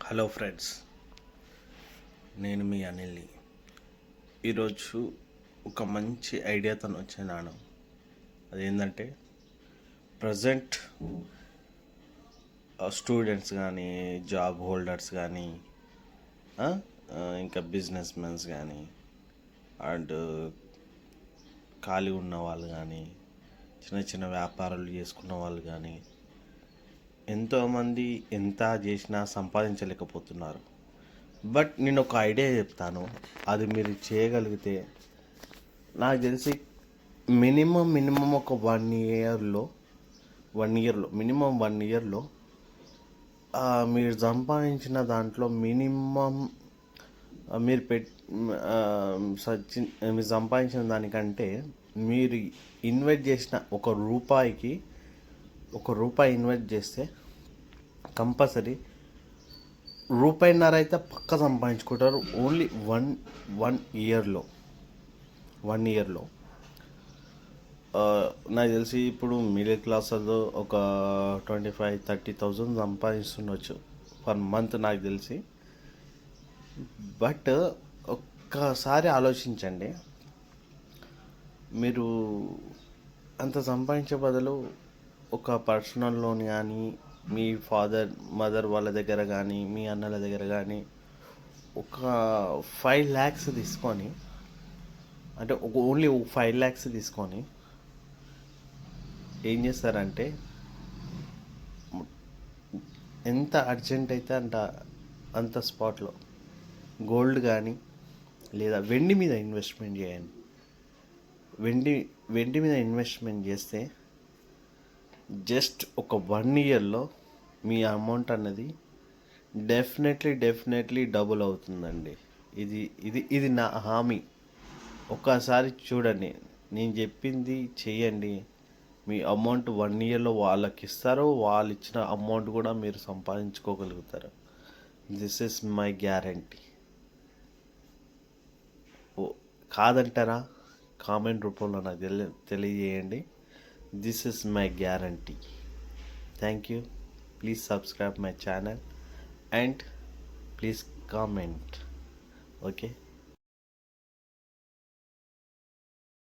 Hello friends, నేను మీ అనిల్ని. ఈరోజు ఒక మంచి ఐడియాతో వచ్చినాను. అదేంటంటే ప్రజెంట్ స్టూడెంట్స్ కానీ, జాబ్ హోల్డర్స్ కానీ, ఇంకా బిజినెస్ మెన్స్ కానీ, అండ్ ఖాళీ ఉన్న వాళ్ళు కానీ, చిన్న చిన్న వ్యాపారాలు చేసుకున్న వాళ్ళు కానీ, ఎంతోమంది ఎంత చేసినా సంపాదించలేకపోతున్నారు. బట్ నేను ఒక ఐడియా చెప్తాను, అది మీరు చేయగలిగితే నాకు తెలిసి మినిమం ఒక 1 ఇయర్లో మినిమం 1 ఇయర్లో మీరు సంపాదించిన దాంట్లో మినిమం మీరు మీరు సంపాదించిన దానికంటే మీరు ఇన్వెస్ట్ చేసిన ఒక రూపాయి ఇన్వెస్ట్ చేస్తే కంపల్సరీ రూపాయిన్నర అయితే పక్క సంపాదించుకుంటారు. ఓన్లీ వన్ ఇయర్లో 1 ఇయర్లో నాకు తెలిసి ఇప్పుడు మిడిల్ క్లాస్ వాళ్ళు ఒక 25,000-30,000 సంపాదిస్తుండొచ్చు పర్ మంత్ నాకు తెలిసి. బట్ ఒక్కసారి ఆలోచించండి, మీరు అంత సంపాదించే బదులు ఒక పర్సనల్ లోన్ కానీ, మీ మదర్ వాళ్ళ దగ్గర కానీ, మీ అన్నల దగ్గర కానీ ఒక 5 lakhs తీసుకొని, అంటే ఓన్లీ 5 lakhs తీసుకొని ఏం చేస్తారంటే, ఎంత అర్జెంట్ అయితే అంత స్పాట్లో గోల్డ్ కానీ లేదా వెండి మీద ఇన్వెస్ట్మెంట్ చేయండి. వెండి మీద ఇన్వెస్ట్మెంట్ చేస్తే జస్ట్ ఒక 1 ఇయర్లో మీ అమౌంట్ అన్నది డెఫినెట్లీ డబుల్ అవుతుందండి. ఇది నా హామీ. ఒక్కసారి చూడండి, నేను చెప్పింది చెయ్యండి. మీ అమౌంట్ 1 ఇయర్లో వాళ్ళకి ఇస్తారు. వాళ్ళు ఇచ్చిన అమౌంట్ కూడా మీరు సంపాదించుకోగలుగుతారు. This is my guarantee. కాదంటారా? కామెంట్ రూపంలో నాకు తెలియజేయండి. This is my guarantee. Thank you. Please subscribe my channel and please comment. Okay.